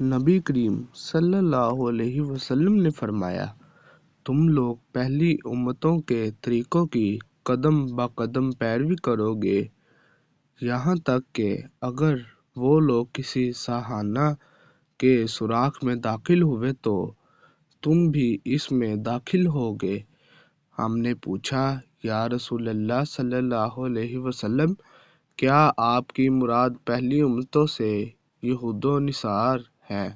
نبی کریم صلی اللہ علیہ وسلم نے فرمایا، تم لوگ پہلی امتوں کے طریقوں کی قدم با قدم پیروی کرو گے، یہاں تک کہ اگر وہ لوگ کسی سہانہ کے سوراخ میں داخل ہوئے تو تم بھی اس میں داخل ہوگے۔ ہم نے پوچھا، یا رسول اللہ صلی اللہ علیہ وسلم، کیا آپ کی مراد پہلی امتوں سے یہود و نصار ہیں؟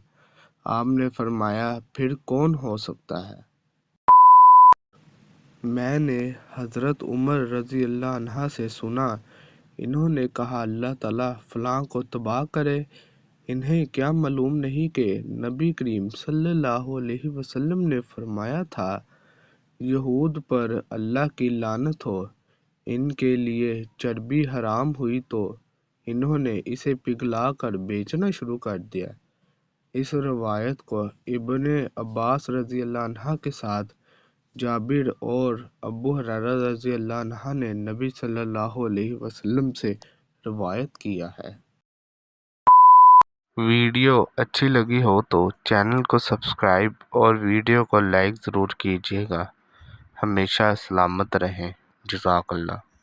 آپ نے فرمایا، پھر کون ہو سکتا ہے؟ میں نے حضرت عمر رضی اللہ عنہ سے سنا، انہوں نے کہا، اللہ تعالیٰ فلاں کو تباہ کرے۔ انہیں کیا معلوم نہیں کہ نبی کریم صلی اللہ علیہ وسلم نے فرمایا تھا، یہود پر اللہ کی لعنت ہو، ان کے لیے چربی حرام ہوئی تو انہوں نے اسے پگھلا کر بیچنا شروع کر دیا۔ اس روایت کو ابن عباس رضی اللہ عنہ کے ساتھ جابر اور ابو ہریرہ رضی اللہ عنہ نے نبی صلی اللہ علیہ وسلم سے روایت کیا ہے۔ ویڈیو اچھی لگی ہو تو چینل کو سبسکرائب اور ویڈیو کو لائک ضرور کیجیے گا۔ ہمیشہ سلامت رہیں۔ جزاک اللہ۔